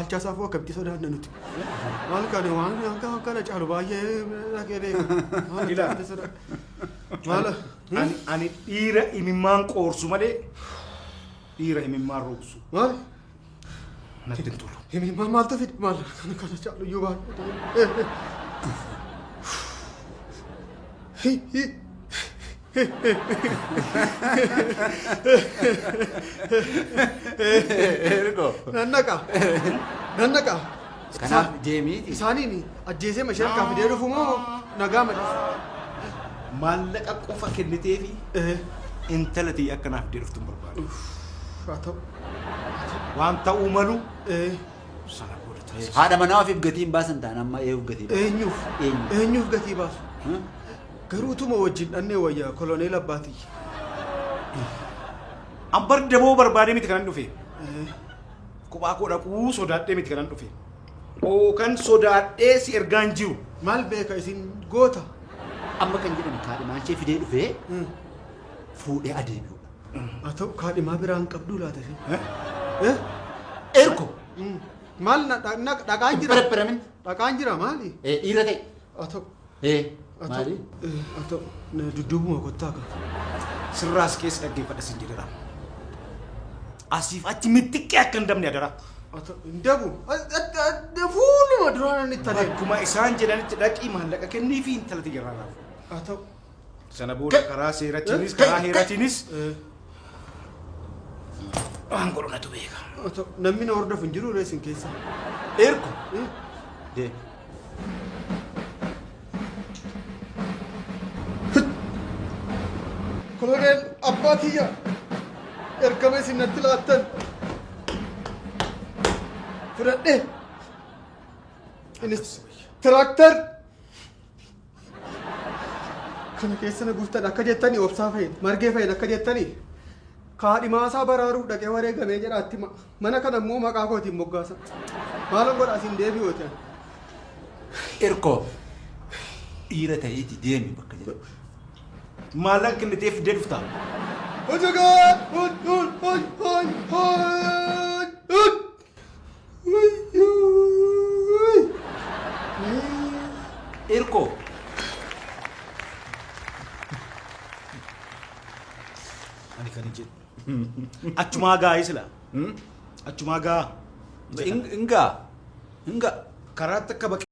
baalchaa saafuu akkamitti sodaanna nuti. Maal kana waan kana caalu baay'ee dhaqee maal ani dhiira imimmaan qoorsu malee dhiira imimmaan roobsu. Maal? Natti hin tolu. Imimmaan maaltu fide maal kana caalu iyyuu baay'ee. Ergo. Nannaqa. Kanaaf deemii. Isaaniin ajjeesee masheen kaafidee dhufu moo nagaa malee. Maallaqa qofa kenniteefi intala tii akkanaaf fidee dhuftu hin barbaadu. Haa ta'u. Waan ta'uu malu sana booda taasisa. Haadha manaa ofiif gatiin baasan ta'an amma eeguuf gatii baasu. Eenyuuf gatii baasu. Garuutuma wajjin dhannee wayyaa koloneel abbaatii. Ambar daboo barbaadee miti kanan dhufe. Kophaa koo dhaquu sodaadhee miti kanan dhufe. Kan sodaadhee si ergaan jiru. Maal beeka isin goota? Amma kan jedhamu kaadhimaan ishee fidee dhufee fuudhee adeemudha. Haa ta'u kaadhimaa biraa hin qabduu laata ishee? Ergo. Maal dhaqaan jira? Pereperamin. Dhaqaan jira maali? Dhiira ta'e. Haa ta'u. Maali? Haa ta'u dudduubuma kottaa qaba. Sirraas keessa dhaggeeffadha sin jedhera. Asiif achi mittiqqee akka hin dabne adara. Hin dabu. Fuuluma duraan inni talee. Akkuma isaan jedhanitti dhaqii maallaqa kennii fi intala xiyyaarraa laafu. Haa ta'u. Sana booda karaa seeratiinis karaa heeratiinis waan godhunatu beeka. Haa ta'u namni na hordofu hin jiru reesin keessa. Ergo. Deemi. Koloneel Abbaatiyya ergama isin natti laattan fudhadhee tiraaktar kana keessa na guutan akka jettanii obsaa fayyad margee fayyad akka jettanii kaadhimaasaa baraaruuf dhaqee wareegamee jedhaatti mana kana immoo maqaa kootiin moggaasa maalan godha isin deebi'oo ta'an. Ergo dhiira ta'eeti deemi bakka jedhamu. Maallaqa kennitee fidee dhuftaa. Hojogaa! Ergo. Ani kan jedhu. Achumaa gaa isla. Achumaa gaa. Inga. Karaatti akka